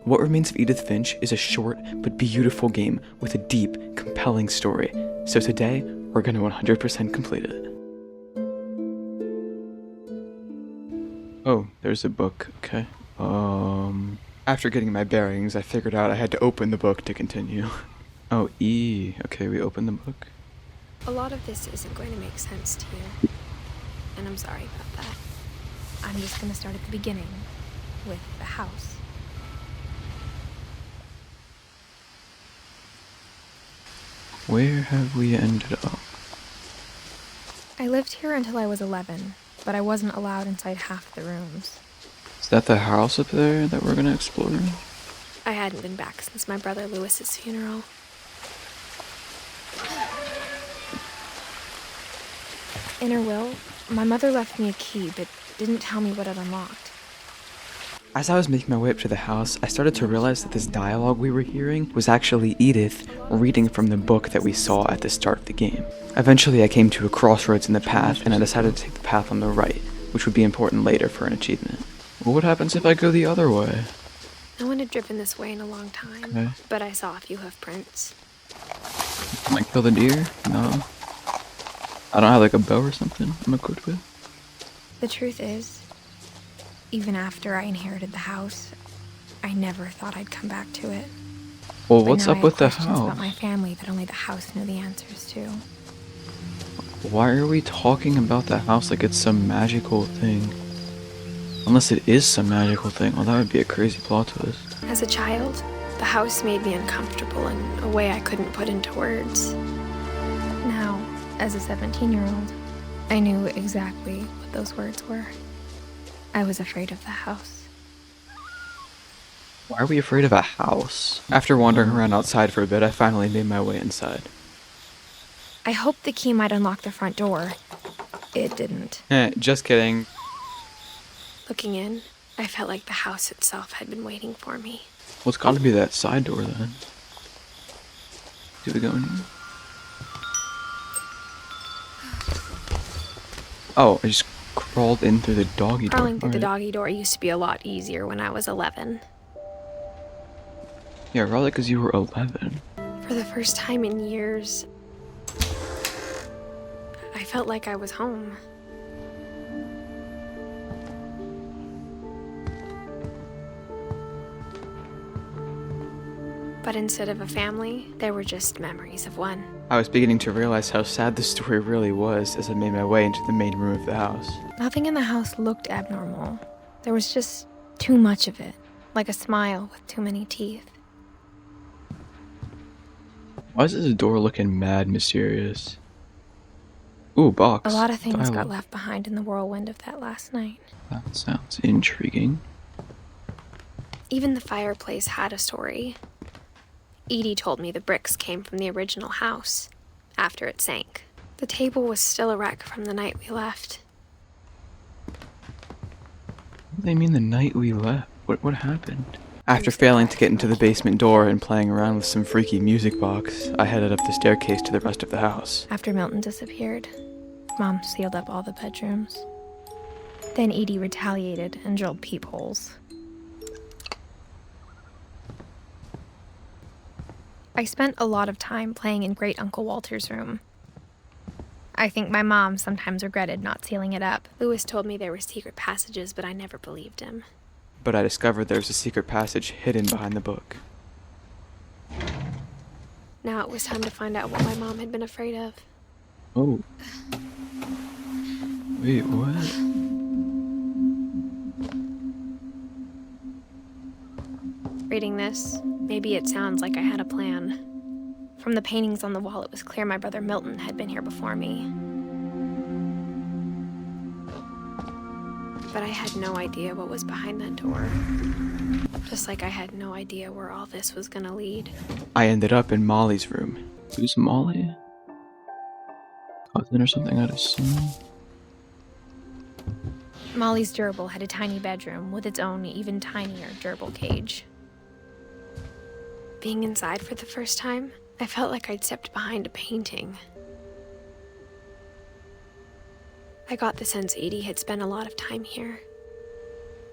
What Remains of Edith Finch is a short but beautiful game with a deep, compelling story. So today, we're going to 100% complete it. Oh, there's a book, okay. After getting my bearings, I figured out I had to open the book to continue. Oh, E. Okay, we open the book. A lot of this isn't going to make sense to you, and I'm sorry about that. I'm just going to start at the beginning, with the house. Where have we ended up? I lived here until I was 11, but I wasn't allowed inside half the rooms. Is that the house up there that we're gonna explore? I hadn't been back since my brother Lewis's funeral. In her will, my mother left me a key, but didn't tell me what it unlocked. As I was making my way up to the house, I started to realize that this dialogue we were hearing was actually Edith reading from the book that we saw at the start of the game. Eventually, I came to a crossroads in the path, and I decided to take the path on the right, which would be important later for an achievement. Well, what happens if I go the other way? No one had driven this way in a long time, Okay. but I saw a few hoof prints. Can I kill the deer? No. I don't have like a bow or something I'm equipped with? The truth is, even after I inherited the house, I never thought I'd come back to it. Well, But what's now up I with had the questions about my house? family that only the house knew the answers to. Why are we talking about the house like it's some magical thing? Unless it is some magical thing, well, that would be a crazy plot twist. As a child, the house made me uncomfortable in a way I couldn't put into words. Now, as a 17-year-old, I knew exactly what those words were. I was afraid of the house. Why are we afraid of a house? After wandering around outside for a bit, I finally made my way inside. I hoped the key might unlock the front door. It didn't. Just kidding. Looking in, I felt like the house itself had been waiting for me. Well, it's gotta be that side door then. Do we go in here? Oh, I just crawled in through the doggy door. Crawling through the Alright. doggy door used to be a lot easier when I was 11. Yeah, probably because you were 11. For the first time in years, I felt like I was home. But instead of a family, there were just memories of one. I was beginning to realize how sad the story really was as I made my way into the main room of the house. Nothing in the house looked abnormal. There was just too much of it, like a smile with too many teeth. Why is this door looking mad mysterious? Ooh, box. A lot of things got Dialogue. left behind in the whirlwind of that last night. That sounds intriguing. Even the fireplace had a story. Edie told me the bricks came from the original house, after it sank. The table was still a wreck from the night we left. What do they mean the night we left? What happened? After failing to get into the basement door and playing around with some freaky music box, I headed up the staircase to the rest of the house. After Milton disappeared, Mom sealed up all the bedrooms. Then Edie retaliated and drilled peepholes. I spent a lot of time playing in Great Uncle Walter's room. I think my mom sometimes regretted not sealing it up. Lewis told me there were secret passages, but I never believed him. But I discovered there was a secret passage hidden behind the book. Now it was time to find out what my mom had been afraid of. Oh. Wait, what? Reading this, maybe it sounds like I had a plan. From the paintings on the wall, it was clear my brother Milton had been here before me. But I had no idea what was behind that door. Just like I had no idea where all this was gonna lead. I ended up in Molly's room. Who's Molly? Cousin or something, I'd assume. Molly's gerbil had a tiny bedroom with its own even tinier gerbil cage. Being inside for the first time, I felt like I'd stepped behind a painting. I got the sense Edie had spent a lot of time here,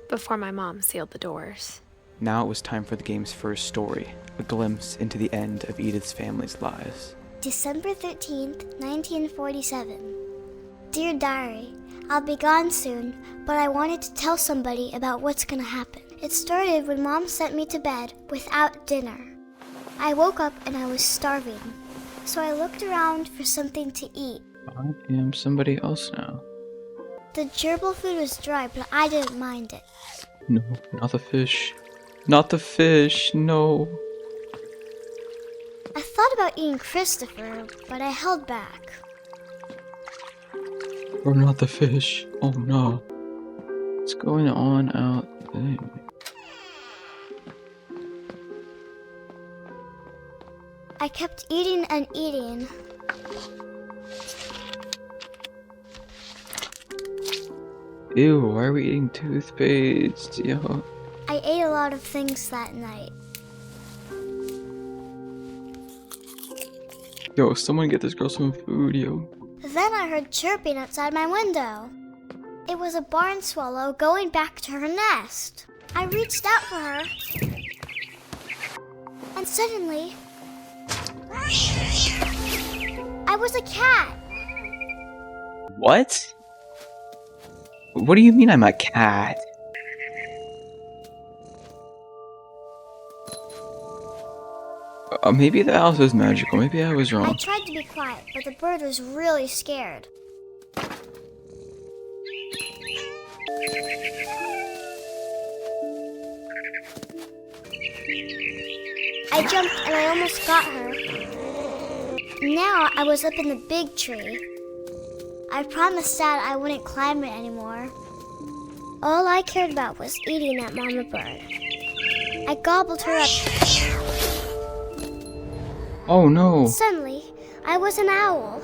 before my mom sealed the doors. Now it was time for the game's first story, a glimpse into the end of Edith's family's lives. December 13th, 1947. Dear Diary, I'll be gone soon, but I wanted to tell somebody about what's gonna happen. It started when Mom sent me to bed without dinner. I woke up and I was starving, so I looked around for something to eat. I am somebody else now. The gerbil food was dry, but I didn't mind it. No, not the fish. Not the fish, no. I thought about eating Christopher, but I held back. Or not the fish. Oh no. What's going on out there? I kept eating and eating. Ew, why are we eating toothpaste? Yo. I ate a lot of things that night. Yo, someone get this girl some food, yo. Then I heard chirping outside my window. It was a barn swallow going back to her nest. I reached out for her, and suddenly, I was a cat. What? What do you mean I'm a cat? Maybe the house is magical. Maybe I was I wrong. tried to be quiet, but the bird was really scared. I jumped and I almost got her. Now I was up in the big tree. I promised Dad I wouldn't climb it anymore. All I cared about was eating that mama bird. I gobbled her up. Oh no. Suddenly, I was an owl.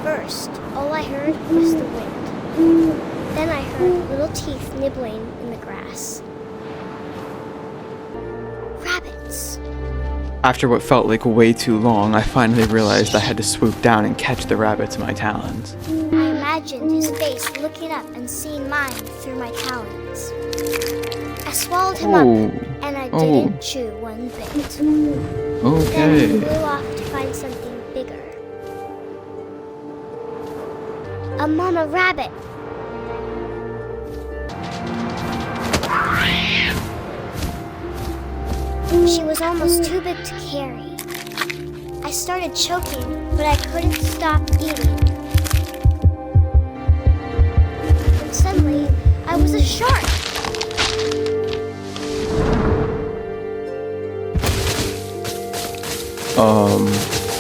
First, all I heard was the wind. Then I heard little teeth nibbling in the grass. Rabbits. After what felt like way too long, I finally realized I had to swoop down and catch the rabbits in my talons. I imagined his face looking up and seeing mine through my talons. I swallowed him up, and I didn't chew one bit. Then Okay. he flew off to find something bigger. A mama rabbit. She was almost too big to carry. I started choking, but I couldn't stop eating. And suddenly, I was a shark.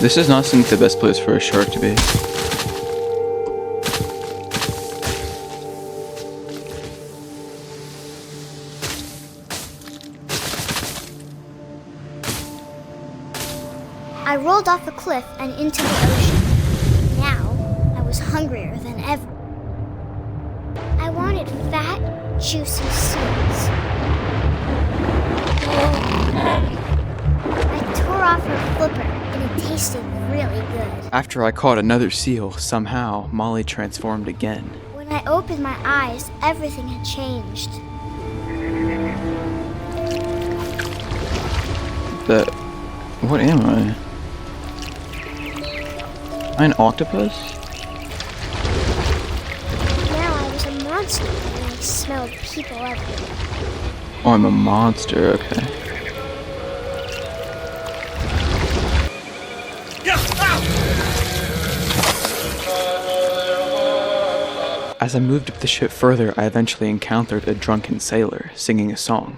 This does not seem like the best place for a shark to be. I rolled off a cliff and into the ocean. Now, I was hungrier than ever. I wanted fat, juicy seeds. I tore off her flipper, and it tasted really good. After I caught another seal, somehow, Molly transformed again. When I opened my eyes, everything had changed. What am I? Am I an octopus? Now I was a monster, and I smelled people everywhere. Oh, I'm a monster, okay. As I moved up the ship further, I eventually encountered a drunken sailor singing a song.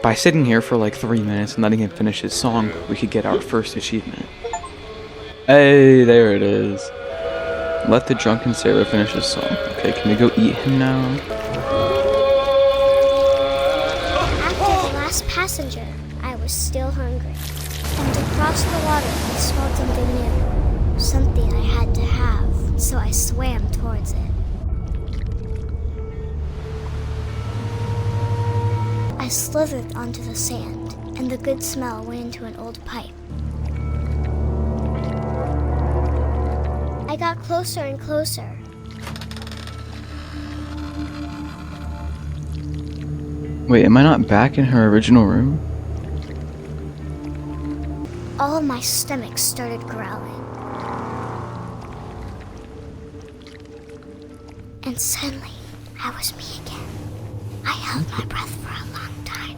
By sitting here for like 3 minutes and letting him finish his song, we could get our first achievement. Hey, there it is. Let the drunken sailor finish his song. Okay, can we go eat him now? After the last passenger, I was still hungry. And across the water, I smelled something new. Something I had to have, so I swam towards it. I slithered onto the sand, and the good smell went into an old pipe. I got closer and closer. Wait, am I not back in her original room? All of my stomach started growling. And suddenly, I was me again. I held my breath for a long time,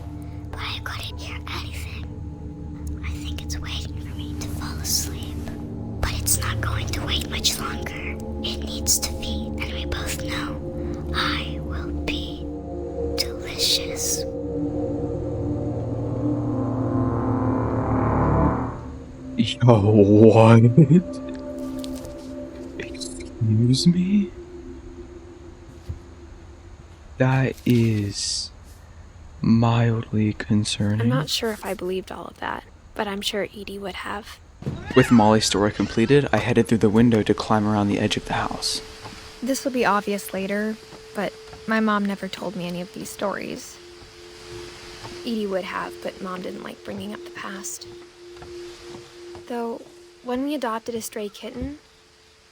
but I couldn't hear anything. I think it's waiting for me to fall asleep. But it's not going to wait much longer. It needs to feed, and we both know I will be delicious. Yo, what? Excuse me? That is mildly concerning. I'm not sure if I believed all of that, but I'm sure Edie would have. With Molly's story completed, I headed through the window to climb around the edge of the house. This will be obvious later, but my mom never told me any of these stories. Edie would have, but Mom didn't like bringing up the past. Though, when we adopted a stray kitten,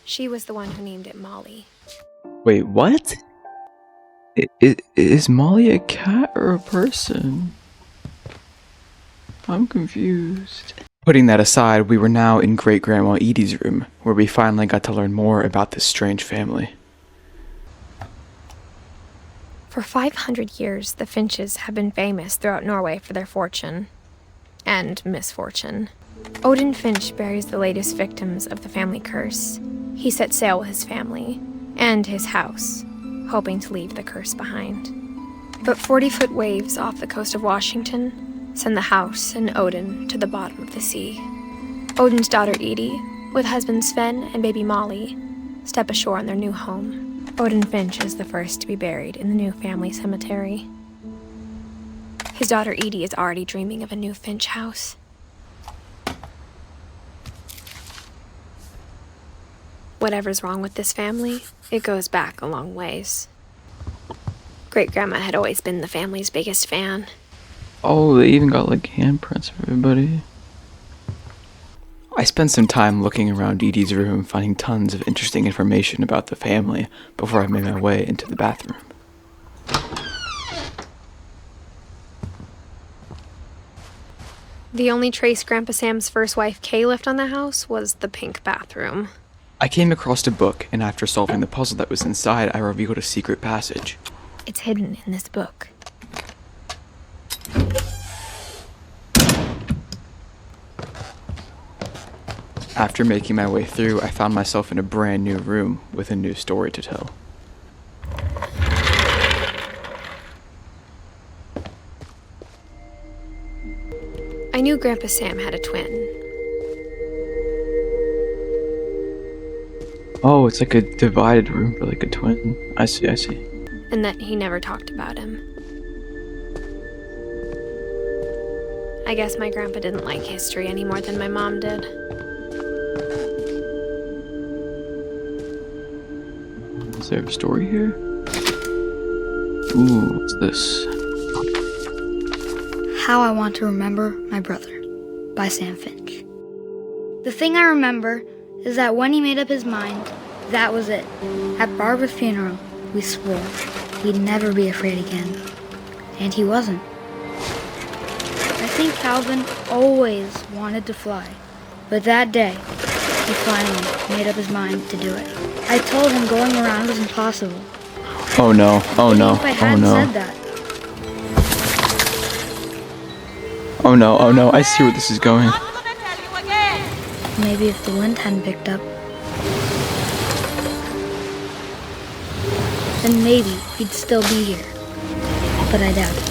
she was the one who named it Molly. Wait, what? Is Molly a cat or a person? I'm confused. Putting that aside, we were now in Great-Grandma Edie's room, where we finally got to learn more about this strange family. For 500 years, the Finches have been famous throughout Norway for their fortune and misfortune. Odin Finch buries the latest victims of the family curse. He set sail with his family and his house, hoping to leave the curse behind. But 40-foot waves off the coast of Washington send the house and Odin to the bottom of the sea. Odin's daughter Edie, with husband Sven and baby Molly, step ashore on their new home. Odin Finch is the first to be buried in the new family cemetery. His daughter Edie is already dreaming of a new Finch house. Whatever's wrong with this family, it goes back a long ways. Great-Grandma had always been the family's biggest fan. Oh, they even got like handprints of everybody. I spent some time looking around Edie's room, finding tons of interesting information about the family before I made my way into the bathroom. The only trace Grandpa Sam's first wife Kay left on the house was the pink bathroom. I came across a book, and after solving the puzzle that was inside, I revealed a secret passage. It's hidden in this book. After making my way through, I found myself in a brand new room with a new story to tell. I knew Grandpa Sam had a twin. Oh, it's like a divided room for like a twin. I see. And that he never talked about him. I guess my grandpa didn't like history any more than my mom did. Is there a story here? Ooh, what's this? How I Want to Remember My Brother by Sam Finch. The thing I remember is that when he made up his mind, that was it. At Barbara's funeral, we swore he'd never be afraid again. And he wasn't. I think Calvin always wanted to fly, but that day, he finally made up his mind to do it. I told him going around was impossible. Oh no, oh no, If I oh hadn't no. said that, Oh no, oh no, I see where this is going. maybe if the wind hadn't picked up, then maybe he'd still be here. But I doubt it.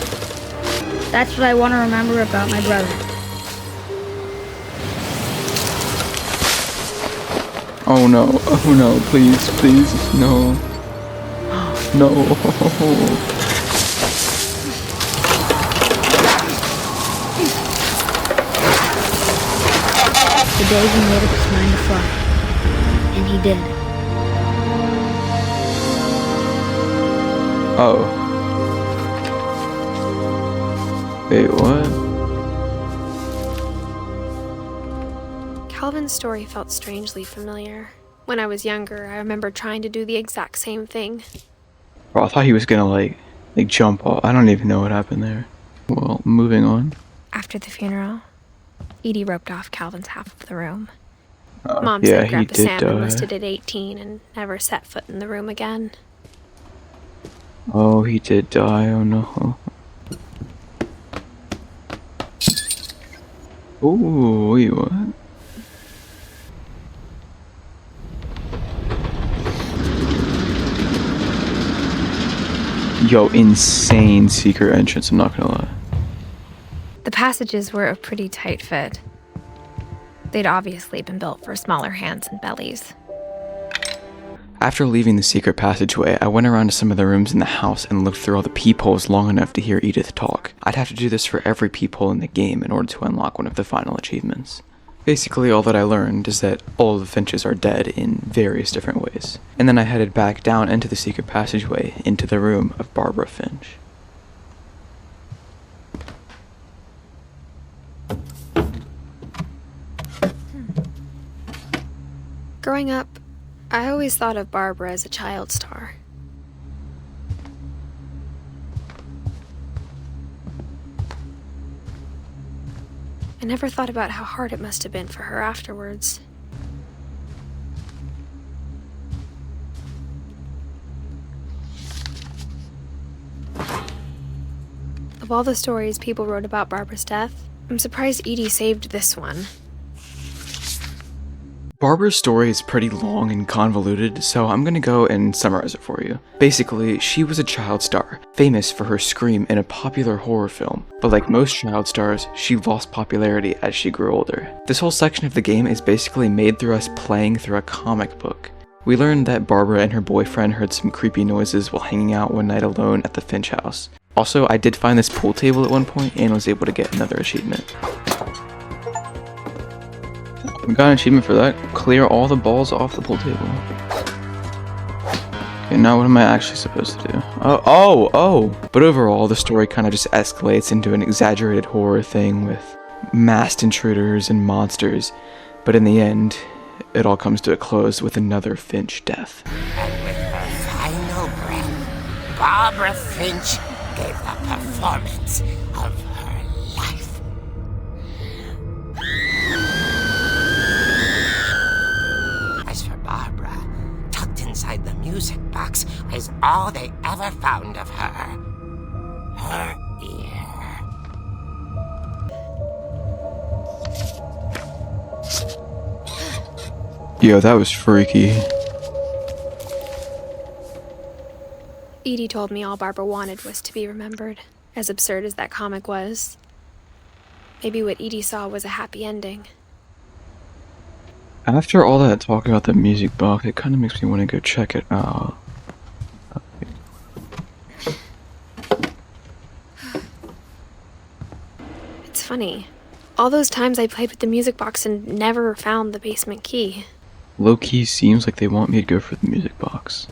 That's what I want to remember about my brother. Oh no, please, no. No. The day he made up his mind to fly. And he did. Oh. Wait, what? Calvin's story felt strangely familiar. When I was younger, I remember trying to do the exact same thing. Bro, I thought he was gonna like like jump off. I don't even know what happened there. Well, moving on. After the funeral, Edie roped off Calvin's half of the room. Oh, Mom yeah, said he Grandpa did Sam die. enlisted at 18 and never set foot in the room again. Oh, he did die. Oh no. Ooh, wait, what? Yo, insane secret entrance, I'm not gonna lie. The passages were a pretty tight fit. They'd obviously been built for smaller hands and bellies. After leaving the secret passageway, I went around to some of the rooms in the house and looked through all the peepholes long enough to hear Edith talk. I'd have to do this for every peephole in the game in order to unlock one of the final achievements. Basically, all that I learned is that all of the Finches are dead in various different ways. And then I headed back down into the secret passageway into the room of Barbara Finch. Growing up, I always thought of Barbara as a child star. I never thought about how hard it must have been for her afterwards. Of all the stories people wrote about Barbara's death, I'm surprised Edie saved this one. Barbara's story is pretty long and convoluted, so I'm gonna go and summarize it for you. Basically, she was a child star, famous for her scream in a popular horror film, but like most child stars, she lost popularity as she grew older. This whole section of the game is basically made through us playing through a comic book. We learned that Barbara and her boyfriend heard some creepy noises while hanging out one night alone at the Finch house. Also, I did find this pool table at one point and was able to get another achievement. We got an achievement for that. Clear all the balls off the pool table. Okay, now what am I actually supposed to do? Oh! But overall, the story kind of just escalates into an exaggerated horror thing with masked intruders and monsters. But in the end, it all comes to a close with another Finch death. And with her final breath, Barbara Finch gave the performance of her life. As for Barbara, tucked inside the music box is all they ever found of her. Her ear. Yo, that was freaky. Edie told me all Barbara wanted was to be remembered, as absurd as that comic was. Maybe what Edie saw was a happy ending. After all that talk about the music box, it kind of makes me want to go check it out. It's funny. All those times I played with the music box and never found the basement key. Low-key seems like they want me to go for the music box.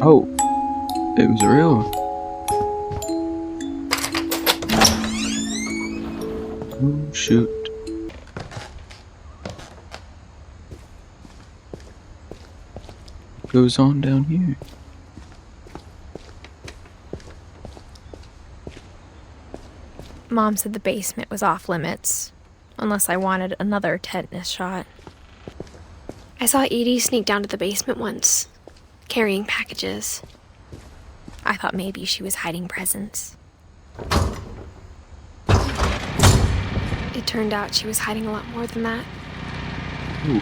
Oh, it was real. Oh, shoot. Goes on down here. Mom said the basement was off limits, unless I wanted another tetanus shot. I saw Edie sneak down to the basement once, carrying packages. I thought maybe she was hiding presents. It turned out she was hiding a lot more than that. Ooh.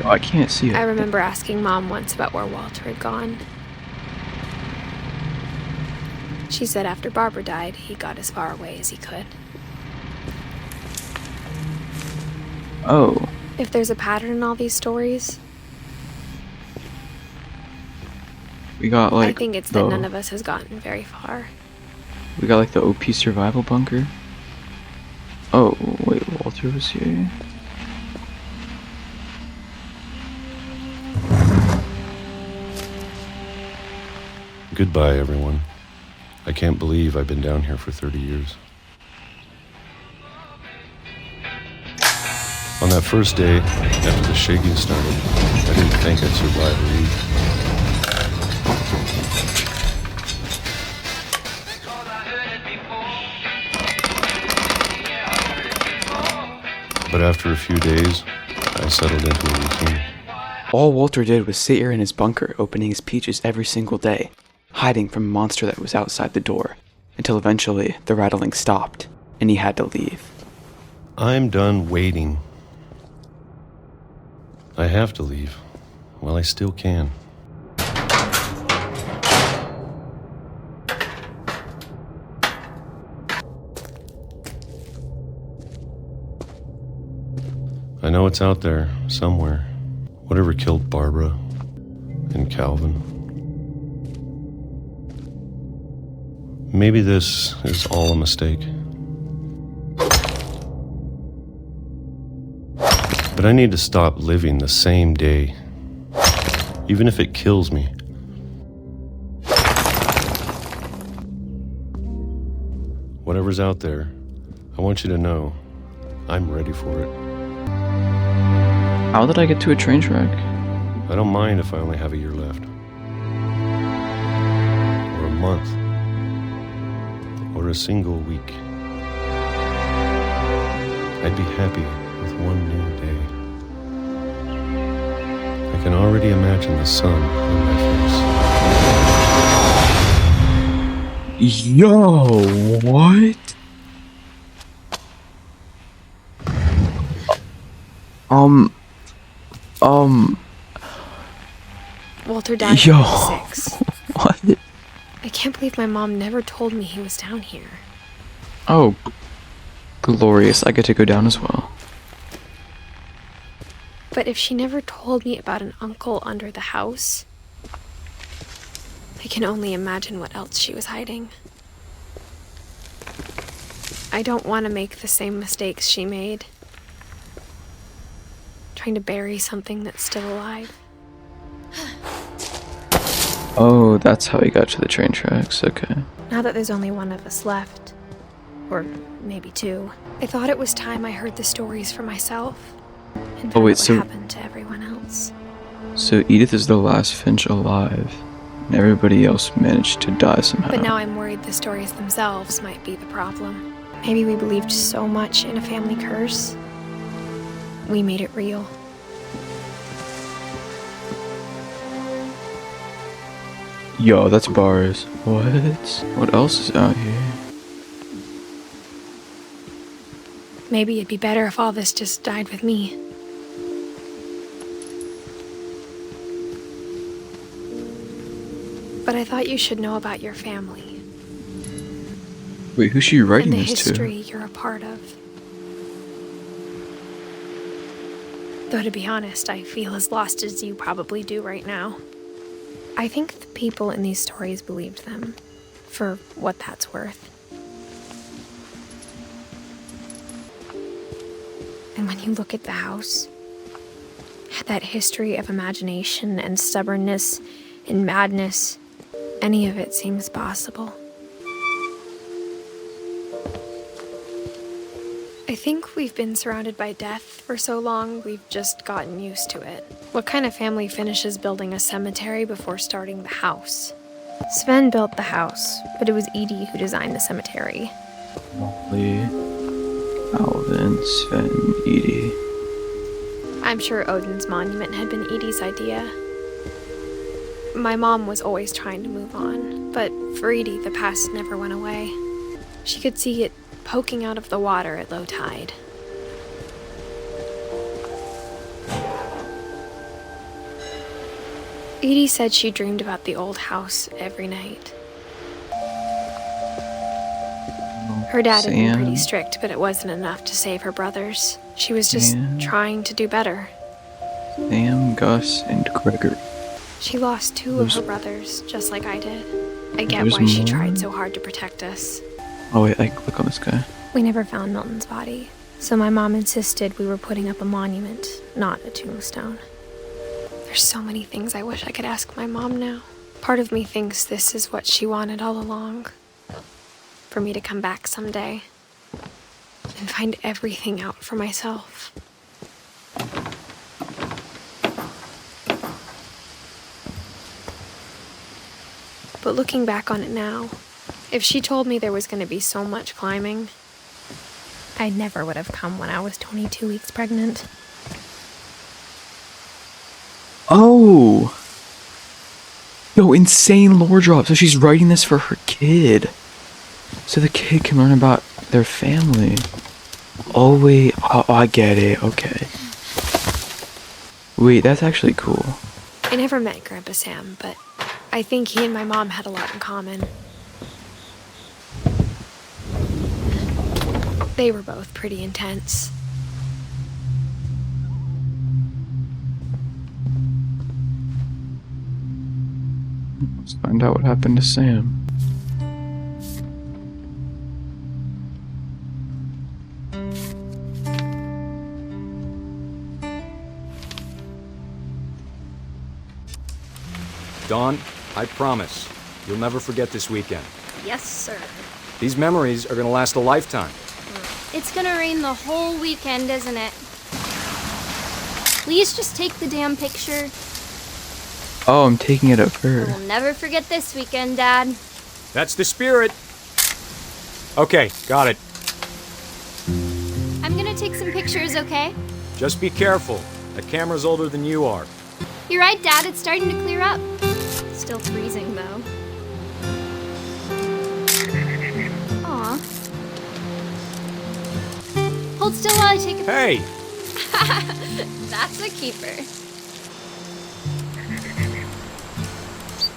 Oh, I can't see it. I remember asking Mom once about where Walter had gone. She said after Barbara died, he got as far away as he could. Oh. If there's a pattern in all these stories, We got like I think it's that none of us has gotten very far. We got like the OP survival bunker. Oh, wait, Walter was here. Goodbye, everyone. I can't believe I've been down here for 30 years. On that first day, after the shaking started, I didn't think I'd survive a week. But after a few days, I settled into a routine. All Walter did was sit here in his bunker, opening his peaches every single day, hiding from a monster that was outside the door, until eventually the rattling stopped, and he had to leave. I'm done waiting. I have to leave, while I still can. I know it's out there, somewhere. Whatever killed Barbara and Calvin. Maybe this is all a mistake. But I need to stop living the same day, even if it kills me. Whatever's out there, I want you to know I'm ready for it. How did I get to a train track? I don't mind if I only have a year left. Or a month. Or a single week. I'd be happy with one new day. I can already imagine the sun on my face. Yo, what? Walter died Yo. when I was 6. What? I can't believe my mom never told me he was down here. Oh, glorious. I get to go down as well. But if she never told me about an uncle under the house, I can only imagine what else she was hiding. I don't want to make the same mistakes she made. Trying to bury something that's still alive. Oh, that's how he got to the train tracks. Okay. Now that there's only one of us left, or maybe 2, I thought it was time I heard the stories for myself and found out what happened to everyone else. So Edith is the last Finch alive, and everybody else managed to die somehow. But now I'm worried the stories themselves might be the problem. Maybe we believed so much in a family curse, we made it real. Yo, that's bars. What? What else is out here? Maybe it'd be better if all this just died with me. But I thought you should know about your family. Wait, who's she writing and the this to? history you're a part of. Though to be honest, I feel as lost as you probably do right now. I think the people in these stories believed them, for what that's worth. And when you look at the house, that history of imagination and stubbornness and madness, any of it seems possible. I think we've been surrounded by death for so long, we've just gotten used to it. What kind of family finishes building a cemetery before starting the house? Sven built the house, but it was Edie who designed the cemetery. Molly, Alvin, Sven, Edie. I'm sure Odin's monument had been Edie's idea. My mom was always trying to move on, but for Edie, the past never went away. She could see it poking out of the water at low tide. Edie said she dreamed about the old house every night. Her dad had been pretty strict, but it wasn't enough to save her brothers. She was just trying to do better. Sam, Gus, and Gregory. She lost 2 of her brothers, just like I did. I get why she tried so hard to protect us. Oh wait, I click on this guy. We never found Milton's body, so my mom insisted we were putting up a monument, not a tombstone. There's so many things I wish I could ask my mom now. Part of me thinks this is what she wanted all along. For me to come back someday and find everything out for myself. But looking back on it now, if she told me there was going to be so much climbing, I never would have come when I was 22 weeks pregnant. Oh! Yo, insane lore drop. So she's writing this for her kid. So the kid can learn about their family. Oh, wait. Oh, I get it. Okay. Wait, that's actually cool. I never met Grandpa Sam, but I think he and my mom had a lot in common. They were both pretty intense. Let's find out what happened to Sam. Dawn, I promise, you'll never forget this weekend. Yes, sir. These memories are gonna last a lifetime. It's gonna rain the whole weekend, isn't it? Please just take the damn picture. Oh, I'm taking it of I her. will never forget this weekend, Dad. That's the spirit. Okay, got it. I'm gonna take some pictures, okay? Just be careful. That camera's older than you are. You're right, Dad. It's starting to clear up. Still freezing, though. Aw. Hold still while I take a picture. Hey! That's a keeper.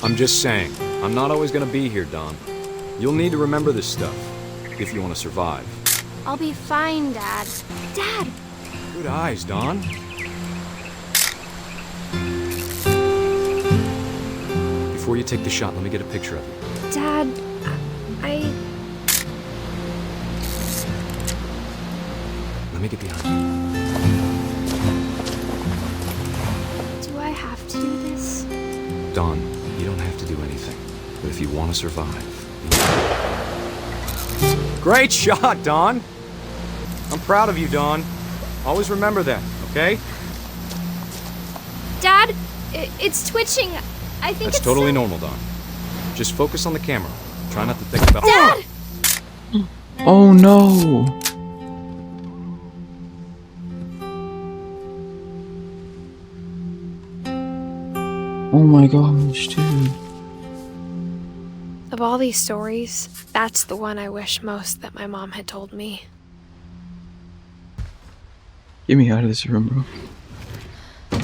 I'm just saying, I'm not always gonna be here, Dawn. You'll need to remember this stuff, if you want to survive. I'll be fine, Dad. Dad! Good eyes, Dawn. Before you take the shot, let me get a picture of you. Dad, Let me get behind you. do I have to do this? Dawn, you don't have to do anything. But if you want to survive... Great shot, Dawn! I'm proud of you, Dawn. Always remember that, okay? Dad, it's twitching. I think That's it's totally normal, Dawn. Just focus on the camera. Try not to think about... Dad! Oh no! Oh my gosh, dude. Of all these stories, that's the one I wish most that my mom had told me. Get me out of this room, bro.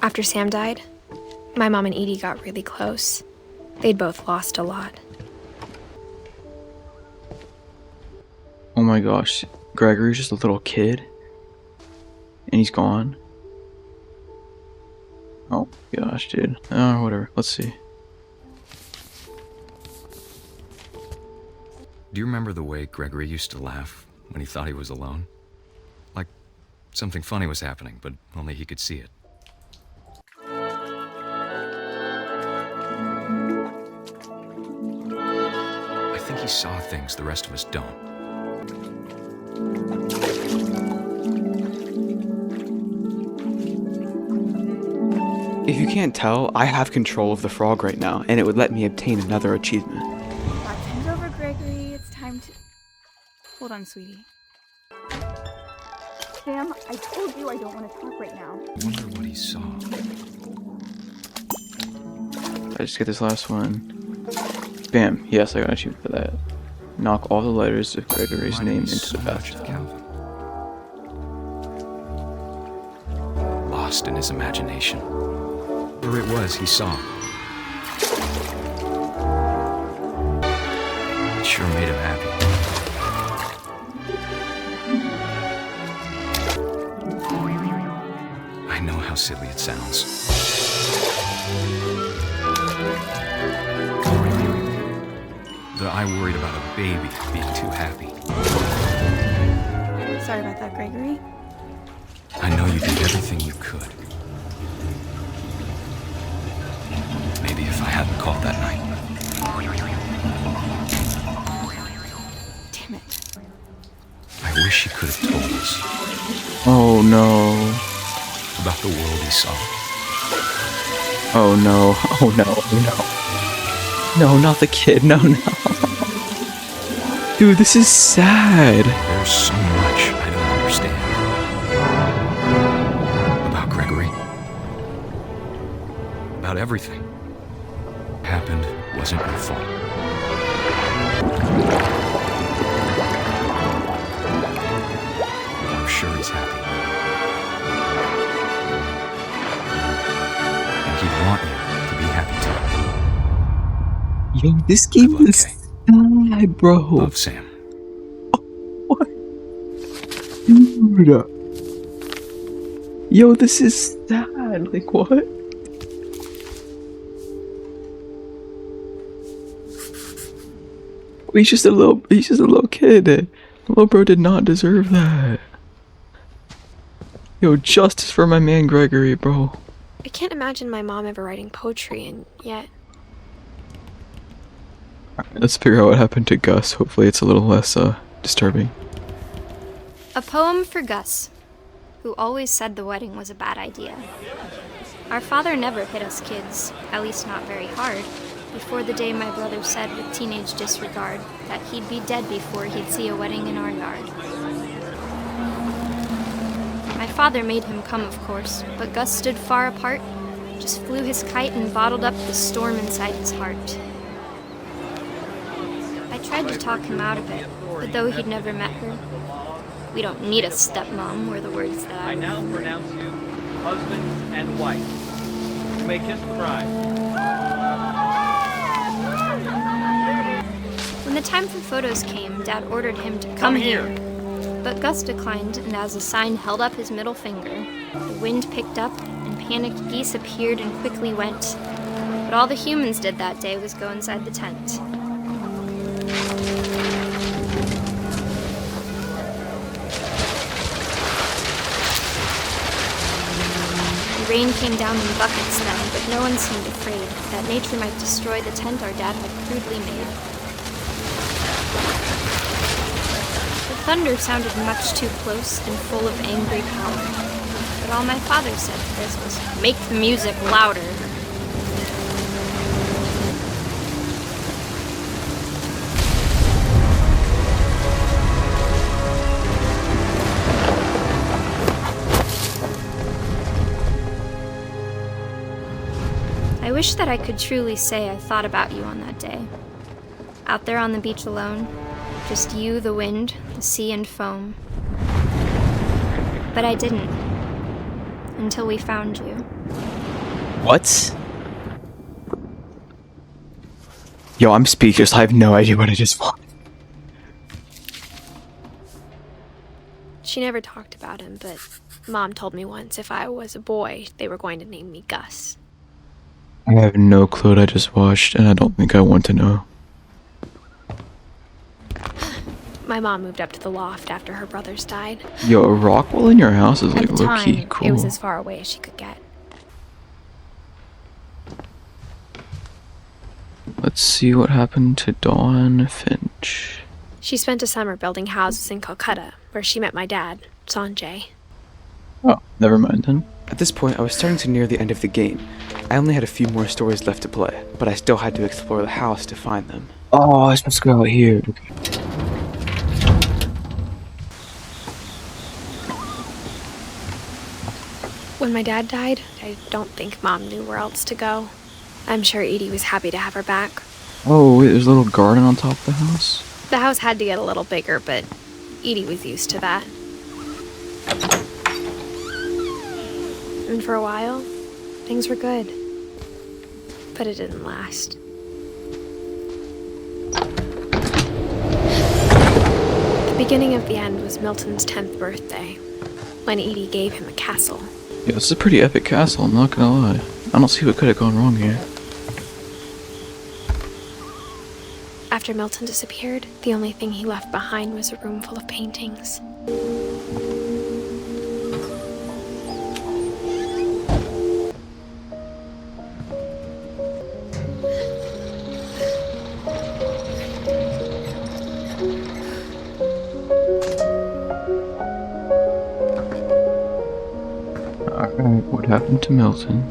After Sam died, my mom and Edie got really close. They'd both lost a lot. Oh my gosh. Gregory's just a little kid. And he's gone. Oh gosh, dude. Oh, whatever. Let's see. Do you remember the way Gregory used to laugh when he thought he was alone? Like something funny was happening, but only he could see it. I think he saw things the rest of us don't. If you can't tell, I have control of the frog right now, and it would let me obtain another achievement. Time's over, Gregory. It's time to... Hold on, sweetie. Sam, I told you I don't want to talk right now. I wonder what he saw. I just get this last one. Bam. Yes, I got an achievement for that. Knock all the letters of Gregory's name into the bathtub. Calvin. Lost in his imagination. Whatever it was, he saw. It sure made him happy. I know how silly it sounds. But I worried about a baby being too happy. Sorry about that, Gregory. I know you did everything you could. wish he could have told us Oh no. about the world he saw. Oh no. Oh no. Oh no. No, not the kid. No, no. Dude, this is sad. There's so much I don't understand about Gregory. About everything. Happened wasn't your fault. I'm sure he's happy. And he'd want you to be happy too. Yo, this game Good luck, is sad, bro. Love, Sam. What? Dude. Yo, this is sad. Like, what? He's just a little kid. Little bro did not deserve that. Yo, justice for my man Gregory, bro. I can't imagine my mom ever writing poetry, and yet. Alright, let's figure out what happened to Gus. Hopefully it's a little less, disturbing. A poem for Gus, who always said the wedding was a bad idea. Our father never hit us kids, at least not very hard, before the day my brother said with teenage disregard that he'd be dead before he'd see a wedding in our yard. My father made him come, of course, but Gus stood far apart, just flew his kite and bottled up the storm inside his heart. I tried to talk him out of it, but though he'd never met her, "We don't need a stepmom," were the words that I now remember. pronounce you husband and wife. You may kiss the bride. When the time for photos came, Dad ordered him to come here. But Gus declined, and as a sign held up his middle finger, the wind picked up, and panicked geese appeared and quickly went. But all the humans did that day was go inside the tent. The rain came down in buckets then, but no one seemed afraid that nature might destroy the tent our dad had crudely made. The thunder sounded much too close and full of angry power, but all my father said to this was, "Make the music louder." I wish that I could truly say I thought about you on that day. Out there on the beach alone, just you, the wind, the sea, and foam. But I didn't. Until we found you. What? Yo, I'm speechless. I have no idea what I just watched. She never talked about him, but Mom told me once if I was a boy, they were going to name me Gus. I have no clue what I just watched, and I don't think I want to know. My mom moved up to the loft after her brothers died. Yo, a rock wall in your house is like At the low-key time, cool. it was as far away as she could get. Let's see what happened to Dawn Finch. She spent a summer building houses in Calcutta, where she met my dad, Sanjay. Oh, never mind then. At this point, I was starting to near the end of the game. I only had a few more stories left to play, but I still had to explore the house to find them. Oh, I was supposed to go out here. When my dad died, I don't think Mom knew where else to go. I'm sure Edie was happy to have her back. Oh, wait, there's a little garden on top of the house? The house had to get a little bigger, but Edie was used to that. And for a while, things were good. But it didn't last. The beginning of the end was Milton's 10th birthday, when Edie gave him a castle. Yeah, this is a pretty epic castle, I'm not gonna lie. I don't see what could have gone wrong here. After Milton disappeared, the only thing he left behind was a room full of paintings. happened to Milton?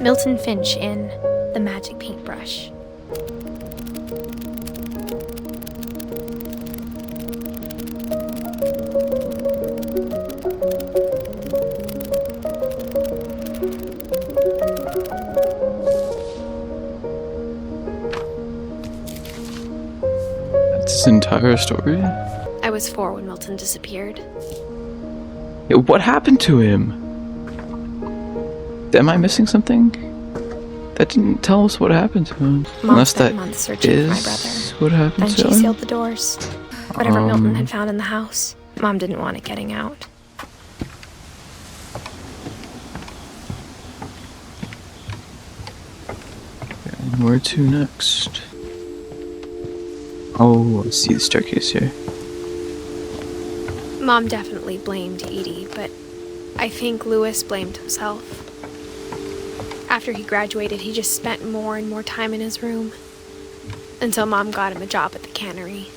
Milton Finch in The Magic Paintbrush. That's his entire story? I was 4 when Milton disappeared. Yeah, what happened to him? Am I missing something? That didn't tell us what happened to him. Mom Unless spent that months searching for my brother. is what happened Then to she him? sealed the doors. Whatever Milton had found in the house, Mom didn't want it getting out. And where to next? Oh, I see the staircase here. Mom definitely blamed Edie, but I think Louis blamed himself. After he graduated, he just spent more and more time in his room. Until Mom got him a job at the cannery.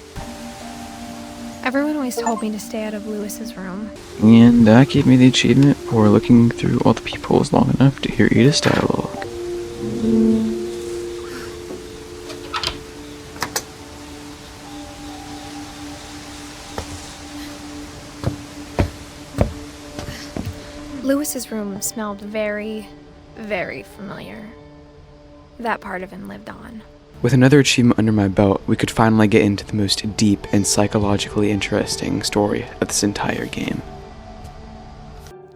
Everyone always told me to stay out of Louis's room. And that gave me the achievement for looking through all the peepholes long enough to hear Edith's dialogue. Louis's room smelled very, very familiar. That part of him lived on. With another achievement under my belt, we could finally get into the most deep and psychologically interesting story of this entire game.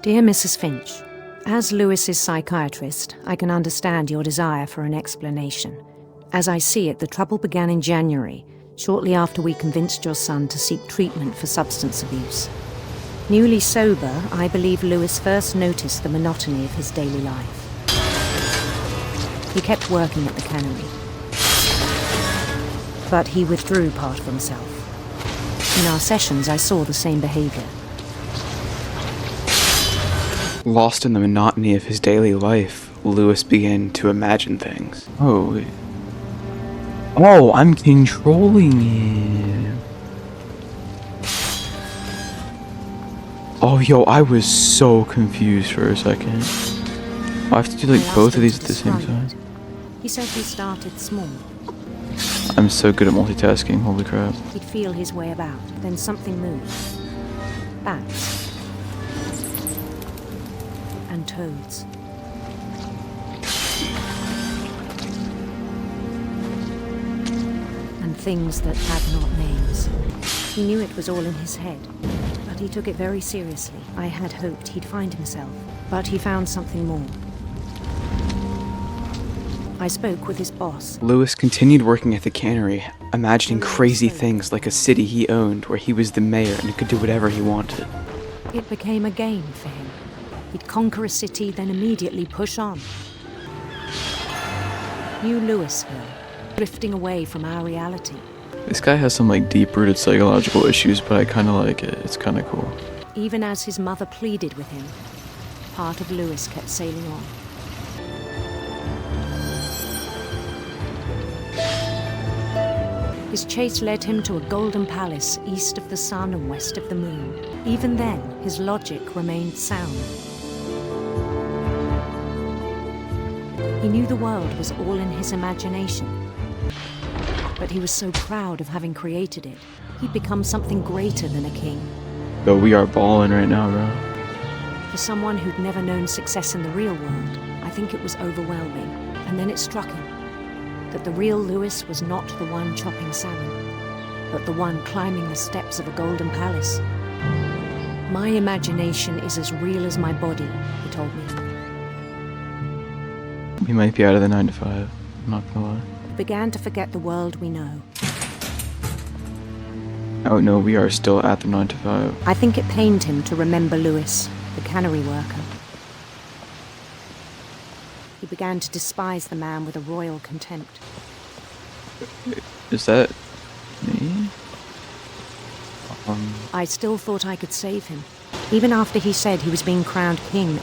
Dear Mrs. Finch, as Louis's psychiatrist, I can understand your desire for an explanation. As I see it, the trouble began in January, shortly after we convinced your son to seek treatment for substance abuse. Newly sober, I believe Louis first noticed the monotony of his daily life. He kept working at the cannery, but he withdrew part of himself. In our sessions, I saw the same behavior. Lost in the monotony of his daily life, Louis began to imagine things. Oh, wait. Oh, I'm controlling him. Oh, yo, I was so confused for a second. I have to do like both of these at the same time. He said he started small. I'm so good at multitasking, holy crap. He'd feel his way about, then something moved. Bats. And toads. And things that had not names. He knew it was all in his head, but he took it very seriously. I had hoped he'd find himself, but he found something more. I spoke with his boss. Louis continued working at the cannery, imagining crazy things like a city he owned where he was the mayor and could do whatever he wanted. It became a game for him. He'd conquer a city, then immediately push on. New Louisville, drifting away from our reality. This guy has some like deep-rooted psychological issues, but I kind of like it. It's kind of cool. Even as his mother pleaded with him, part of Louis kept sailing on. His chase led him to a golden palace east of the sun and west of the moon. Even then, his logic remained sound. He knew the world was all in his imagination. But he was so proud of having created it. He'd become something greater than a king. Yo, we are balling right now, bro. For someone who'd never known success in the real world, I think it was overwhelming. And then it struck him that the real Louis was not the one chopping salmon, but the one climbing the steps of a golden palace. My imagination is as real as my body, he told me. We might be out of the 9 to 5, I'm not gonna lie. We began to forget the world we know. Oh no, we are still at the 9 to 5. I think it pained him to remember Louis, the cannery worker. He began to despise the man with a royal contempt. Is that me? I still thought I could save him, even after he said he was being crowned king.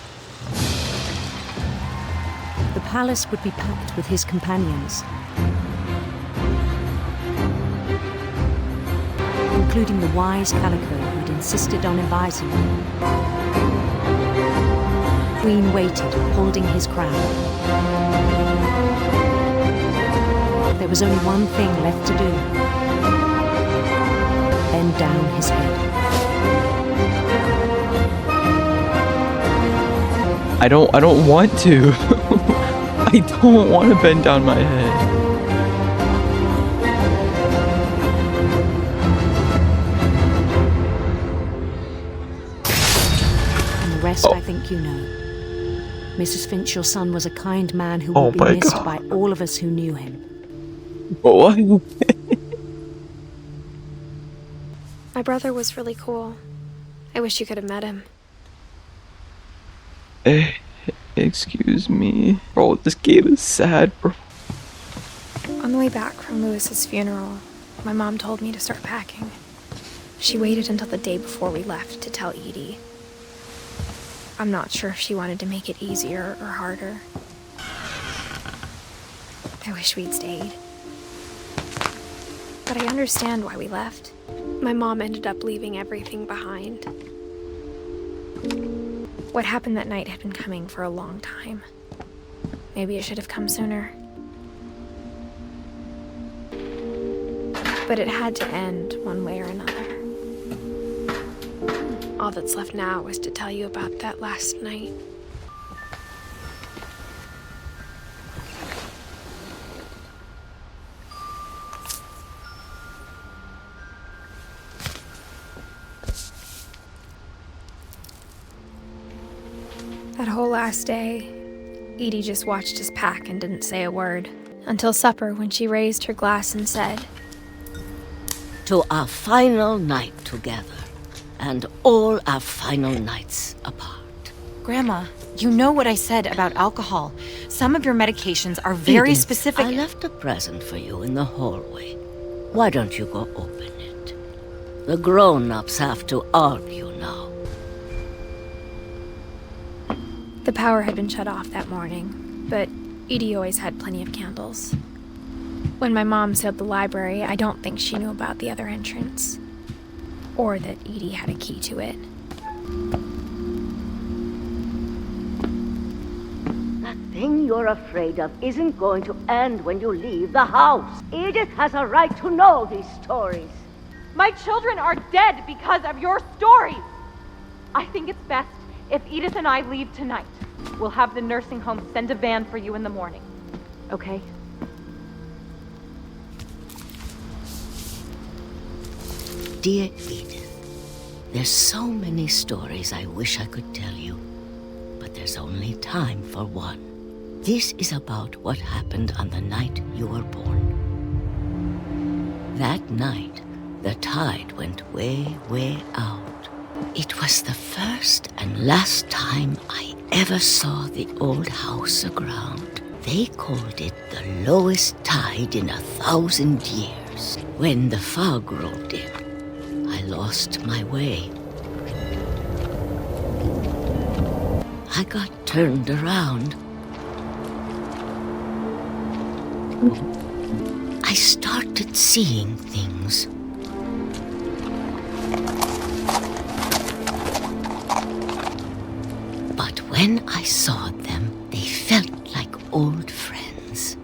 The palace would be packed with his companions, including the wise Calico who'd insisted on advising him. Queen waited, holding his crown. There was only one thing left to do. Bend down his head. I don't want to. I don't want to bend down my head. And the rest I think you know. Mrs. Finch, your son was a kind man who will be missed by all of us who knew him. What? My brother was really cool. I wish you could have met him. Excuse me. Bro, this game is sad, bro. On the way back from Lewis's funeral, my mom told me to start packing. She waited until the day before we left to tell Edie. I'm not sure if she wanted to make it easier or harder. I wish we'd stayed. But I understand why we left. My mom ended up leaving everything behind. What happened that night had been coming for a long time. Maybe it should have come sooner. But it had to end one way or another. All that's left now is to tell you about that last night. That whole last day, Edie just watched us pack and didn't say a word. Until supper, when she raised her glass and said, "To our final night together, and all our final nights apart." Grandma, you know what I said about alcohol. Some of your medications are very Edith, specific. I left a present for you in the hallway. Why don't you go open it? The grown-ups have to argue now. The power had been shut off that morning, but Edie always had plenty of candles. When my mom sealed the library, I don't think she knew about the other entrance. Or that Edie had a key to it. That thing you're afraid of isn't going to end when you leave the house. Edith has a right to know these stories. My children are dead because of your stories. I think it's best if Edith and I leave tonight. We'll have the nursing home send a van for you in the morning. Okay? Dear Edith, there's so many stories I wish I could tell you, but there's only time for one. This is about what happened on the night you were born. That night, the tide went way, way out. It was the first and last time I ever saw the old house aground. They called it the lowest tide in 1,000 years. When the fog rolled in, I lost my way. I got turned around. I started seeing things. But when I saw them, they felt like old friends.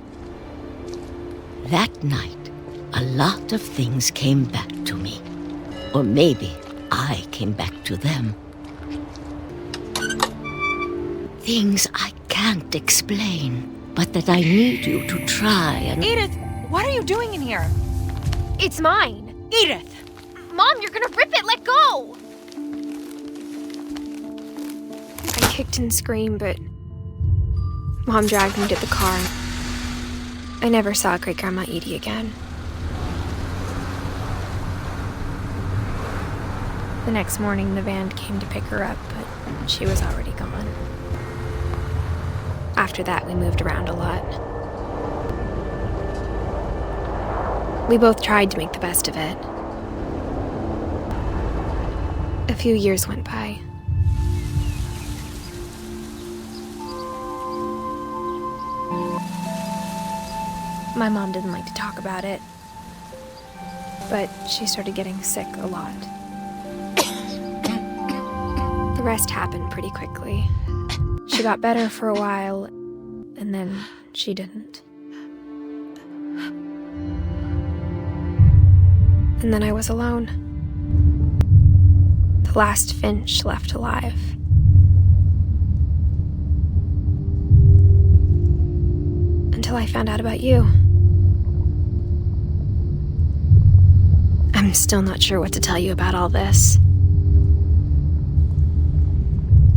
That night, a lot of things came back to me. Or maybe I came back to them. Things I can't explain, but that I need you to try and... Edith, what are you doing in here? It's mine. Edith! Mom, you're gonna rip it! Let go! I kicked and screamed, but Mom dragged me to the car. I never saw Great-Grandma Edie again. The next morning, the van came to pick her up, but she was already gone. After that, we moved around a lot. We both tried to make the best of it. A few years went by. My mom didn't like to talk about it, but she started getting sick a lot. The rest happened pretty quickly. She got better for a while, and then she didn't. And then I was alone. The last Finch left alive. Until I found out about you. I'm still not sure what to tell you about all this.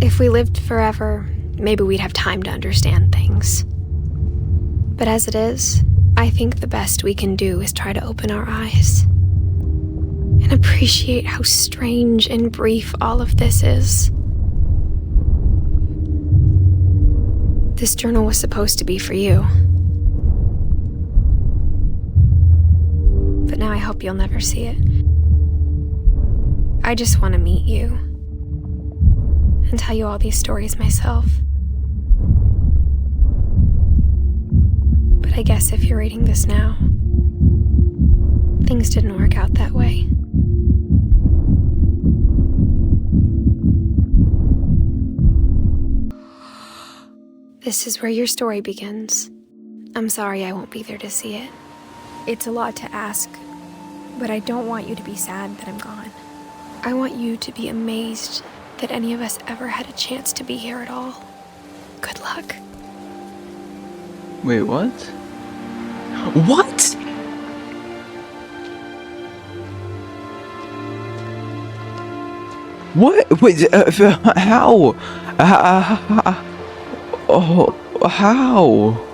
If we lived forever, maybe we'd have time to understand things. But as it is, I think the best we can do is try to open our eyes and appreciate how strange and brief all of this is. This journal was supposed to be for you. But now I hope you'll never see it. I just want to meet you and tell you all these stories myself. But I guess if you're reading this now, things didn't work out that way. This is where your story begins. I'm sorry I won't be there to see it. It's a lot to ask, but I don't want you to be sad that I'm gone. I want you to be amazed that any of us ever had a chance to be here at all. Good luck. Wait, what? What? What? Wait, how? Oh, how?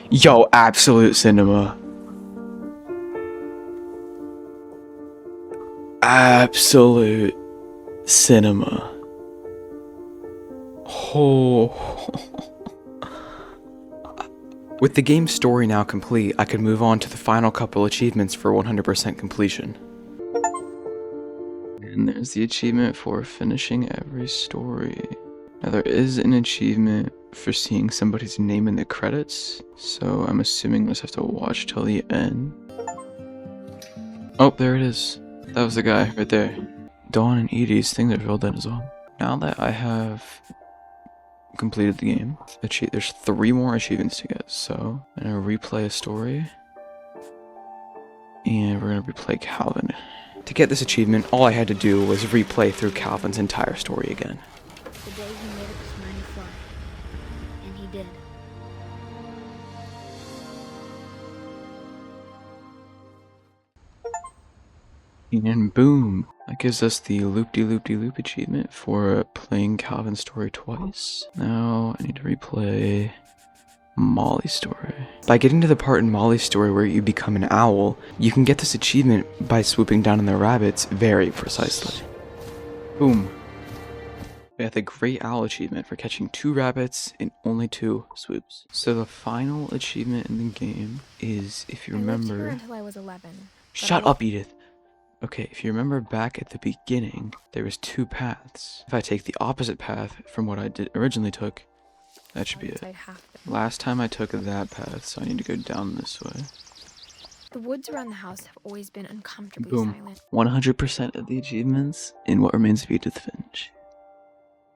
Yo, absolute cinema. Absolute cinema. Oh. With the game's story now complete, I can move on to the final couple achievements for 100% completion. And there's the achievement for finishing every story. Now there is an achievement for seeing somebody's name in the credits, so I'm assuming I just have to watch till the end. Oh, there it is. That was the guy right there. Dawn and Edie's thing that filled in as well. Now that I have completed the game, there's 3 more achievements to get, so I'm gonna replay a story, and we're gonna replay Calvin. To get this achievement, all I had to do was replay through Calvin's entire story again. The day he made up his mind to fly. And he did. And boom! That gives us the loop-de-loop-de-loop achievement for playing Calvin's story twice. Now I need to replay Molly's story. By getting to the part in Molly's story where you become an owl, you can get this achievement by swooping down on the rabbits very precisely. Boom! We have the Great Owl achievement for catching 2 rabbits in only 2 swoops. So the final achievement in the game is, if you remember... I lived here until I was 11. Shut up, Edith! Okay, if you remember back at the beginning, there was 2 paths. If I take the opposite path from what I originally took, that should be it. Last time I took that path, so I need to go down this way. The woods around the house have always been uncomfortably Boom. silent. 100% of the achievements in What Remains of Edith Finch.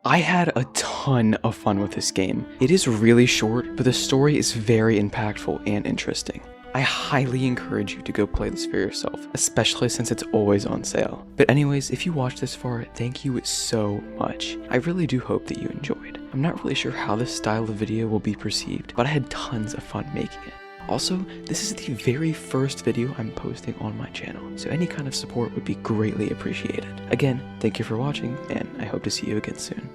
I had a ton of fun with this game. It is really short, but the story is very impactful and interesting. I highly encourage you to go play this for yourself, especially since it's always on sale. But anyways, if you watched this far, thank you so much. I really do hope that you enjoyed. I'm not really sure how this style of video will be perceived, but I had tons of fun making it. Also, this is the very first video I'm posting on my channel, so any kind of support would be greatly appreciated. Again, thank you for watching, and I hope to see you again soon.